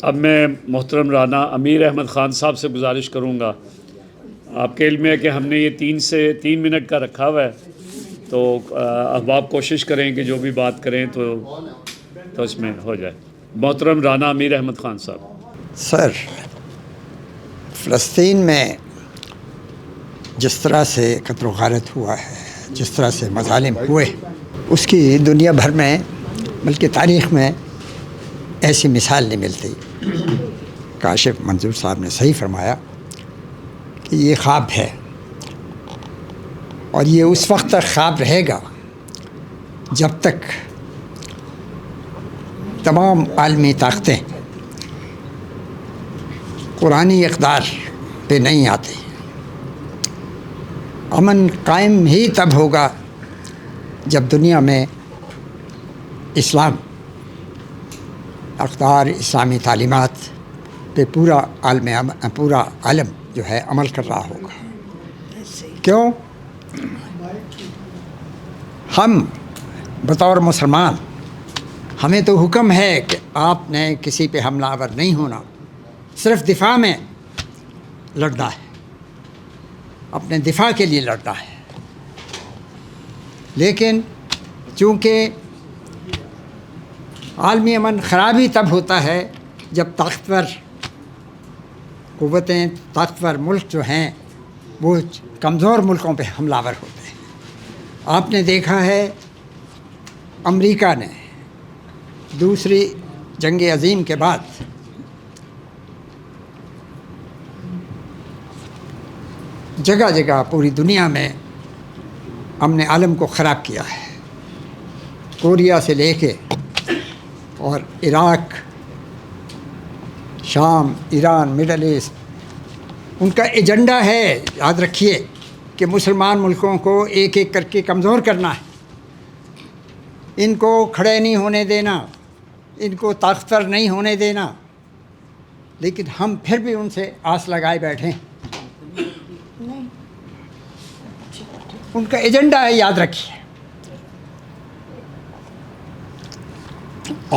اب میں محترم رانا امیر احمد خان صاحب سے گزارش کروں گا. آپ کے علم ہے کہ ہم نے یہ 3 منٹ کا رکھا ہوا ہے، تو اب آپ کوشش کریں کہ جو بھی بات کریں تو اس میں ہو جائے. محترم رانا امیر احمد خان صاحب. سر، فلسطین میں جس طرح سے قتل و غارت ہوا ہے، جس طرح سے مظالم ہوئے، اس کی دنیا بھر میں بلکہ تاریخ میں ایسی مثال نہیں ملتی. کاشف منظور صاحب نے صحیح فرمایا کہ یہ خواب ہے، اور یہ اس وقت تک خواب رہے گا جب تک تمام عالمی طاقتیں قرآنی اقدار پہ نہیں آتی. امن قائم ہی تب ہوگا جب دنیا میں اسلام اقدار، اسلامی تعلیمات پہ پورا عالم جو ہے عمل کر رہا ہوگا. کیوں؟ ہم بطور مسلمان، ہمیں تو حکم ہے کہ آپ نے کسی پہ حملہ آور نہیں ہونا، صرف دفاع میں لڑنا ہے، اپنے دفاع کے لیے لڑنا ہے. لیکن چونکہ عالمی امن خراب ہی تب ہوتا ہے جب طاقتور قوتیں، طاقتور ملک جو ہیں وہ کمزور ملکوں پہ حملہ آور ہوتے ہیں. آپ نے دیکھا ہے امریکہ نے دوسری جنگ عظیم کے بعد جگہ جگہ پوری دنیا میں امن عالم کو خراب کیا ہے. کوریا سے لے کے اور عراق، شام، ایران، مڈل ایسٹ، ان کا ایجنڈا ہے، یاد رکھیے، کہ مسلمان ملکوں کو ایک ایک کر کے کمزور کرنا ہے، ان کو کھڑے نہیں ہونے دینا، ان کو طاقتور نہیں ہونے دینا. لیکن ہم پھر بھی ان سے آس لگائے بیٹھے ہیں. ان کا ایجنڈا ہے، یاد رکھیے.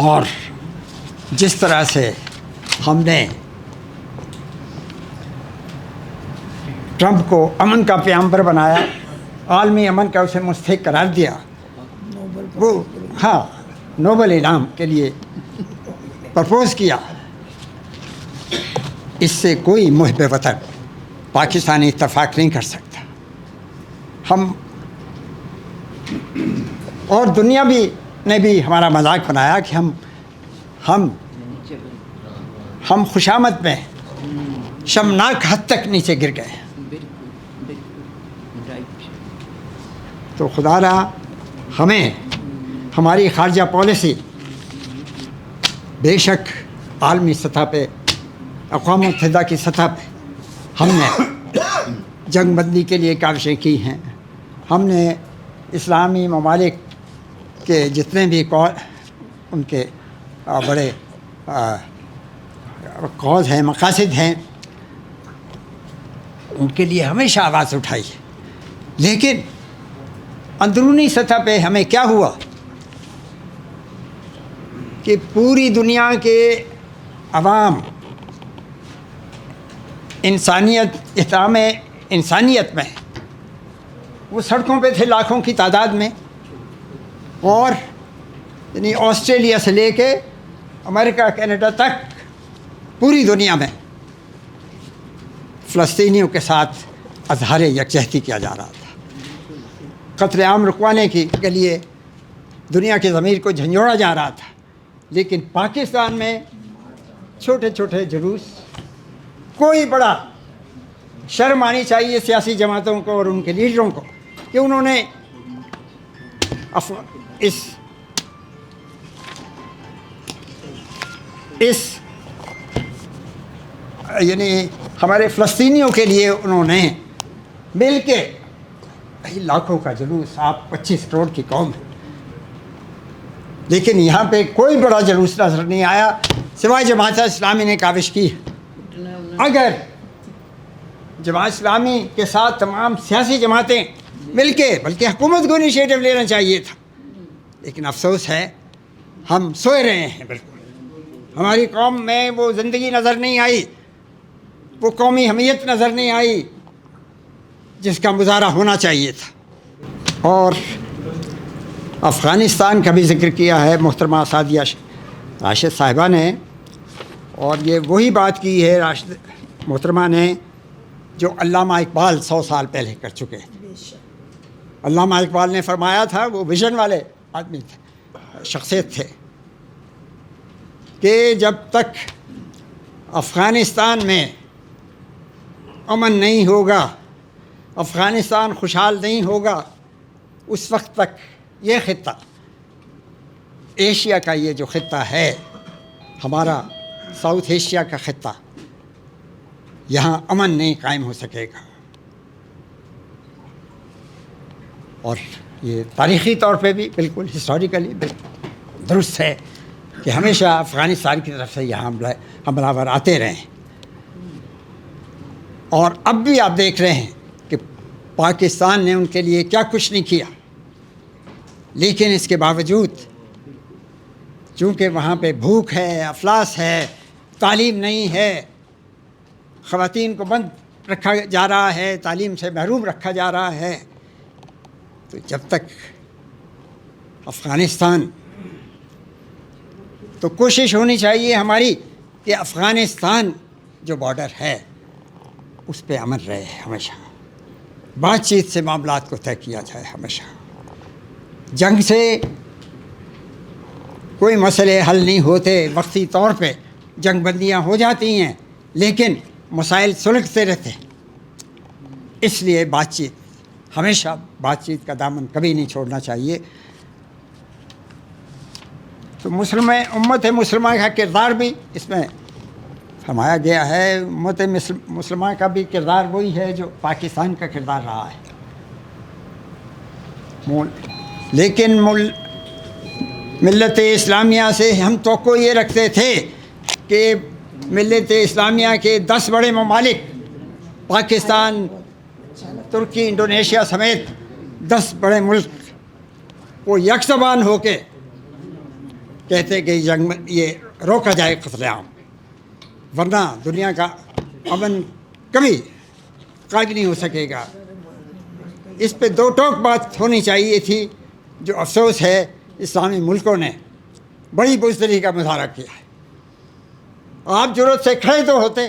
اور جس طرح سے ہم نے ٹرمپ کو امن کا پیامبر بنایا، عالمی امن کا اسے مستحق قرار دیا، وہ نوبل انعام کے لیے پرپوز کیا، اس سے کوئی محب وطن پاکستانی اتفاق نہیں کر سکتا. ہم اور دنیا بھی نے بھی ہمارا مذاق بنایا کہ ہم خوشامد میں شرمناک حد تک نیچے گر گئے. تو خدا را ہمیں ہماری خارجہ پالیسی بے شک عالمی سطح پہ، اقوام متحدہ کی سطح پہ ہم نے جنگ بندی کے لیے کاوشیں کی ہیں. ہم نے اسلامی ممالک کے جتنے بھی ان کے بڑے کاز ہیں، مقاصد ہیں، ان کے لیے ہمیشہ آواز اٹھائی. لیکن اندرونی سطح پہ ہمیں کیا ہوا کہ پوری دنیا کے عوام انسانیت، احترام انسانیت میں وہ سڑکوں پہ تھے لاکھوں کی تعداد میں. اور یعنی آسٹریلیا سے لے کے امریکہ، کینیڈا تک پوری دنیا میں فلسطینیوں کے ساتھ اظہار یکجہتی کیا جا رہا تھا. قتل عام رکوانے کے لیے دنیا کے ضمیر کو جھنجھوڑا جا رہا تھا. لیکن پاکستان میں چھوٹے چھوٹے جلوس، کوئی بڑا شرم آنی چاہیے سیاسی جماعتوں کو اور ان کے لیڈروں کو کہ انہوں نے یعنی ہمارے فلسطینیوں کے لیے انہوں نے مل کے لاکھوں کا جلوس، آپ 25 کروڑ کی قوم ہے، لیکن یہاں پہ کوئی بڑا جلوس نظر نہیں آیا سوائے جماعت اسلامی نے کاوش کی. اگر جماعت اسلامی کے ساتھ تمام سیاسی جماعتیں مل کے، بلکہ حکومت کو انیشیٹو لینا چاہیے تھا، لیکن افسوس ہے ہم سوئے رہے ہیں. بالکل ہماری قوم میں وہ زندگی نظر نہیں آئی، وہ قومی حمیت نظر نہیں آئی جس کا مظاہرہ ہونا چاہیے تھا۔ اور افغانستان کا بھی ذکر کیا ہے محترمہ سعدیہ راشد صاحبہ نے، اور یہ وہی بات کی ہے راشد محترمہ نے جو علامہ اقبال 100 سال پہلے کر چکے تھے۔ علامہ اقبال نے فرمایا تھا، وہ ویژن والے آدمی تھے، شخصیت تھے، کہ جب تک افغانستان میں امن نہیں ہوگا، افغانستان خوشحال نہیں ہوگا، اس وقت تک یہ خطہ، ایشیا کا یہ جو خطہ ہے ہمارا، ساؤتھ ایشیا کا خطہ، یہاں امن نہیں قائم ہو سکے گا۔ اور یہ تاریخی طور پہ بھی بالکل ہسٹوریکلی بالکل درست ہے کہ ہمیشہ افغانستان کی طرف سے یہاں حملہ آور آتے رہے ہیں، اور اب بھی آپ دیکھ رہے ہیں کہ پاکستان نے ان کے لیے کیا کچھ نہیں کیا، لیکن اس کے باوجود چونکہ وہاں پہ بھوک ہے، افلاس ہے، تعلیم نہیں ہے، خواتین کو بند رکھا جا رہا ہے، تعلیم سے محروم رکھا جا رہا ہے، تو جب تک افغانستان، تو کوشش ہونی چاہیے ہماری کہ افغانستان جو بارڈر ہے اس پہ امن رہے، ہمیشہ بات چیت سے معاملات کو طے کیا جائے، ہمیشہ جنگ سے کوئی مسئلے حل نہیں ہوتے، وقتی طور پہ جنگ بندیاں ہو جاتی ہیں لیکن مسائل سلجھتے رہتے ہیں، اس لیے بات چیت، ہمیشہ بات چیت کا دامن کبھی نہیں چھوڑنا چاہیے۔ تو امت مسلمہ کا کردار بھی اس میں فرمایا گیا ہے، امت مسلمہ کا بھی کردار وہی ہے جو پاکستان کا کردار رہا ہے، لیکن ملت اسلامیہ سے ہم توقع یہ رکھتے تھے کہ ملت اسلامیہ کے 10 بڑے ممالک، پاکستان، ترکی، انڈونیشیا سمیت 10 بڑے ملک، وہ یک زبان ہو کے کہتے کہ جنگ میں یہ روکا جائے قتل عام، ورنہ دنیا کا امن کبھی قائم نہیں ہو سکے گا۔ اس پہ دو ٹوک بات ہونی چاہیے تھی، جو افسوس ہے اسلامی ملکوں نے بڑی بزدلی کا مظاہرہ کیا ہے۔ آپ ضرورت سے کھڑے تو ہوتے،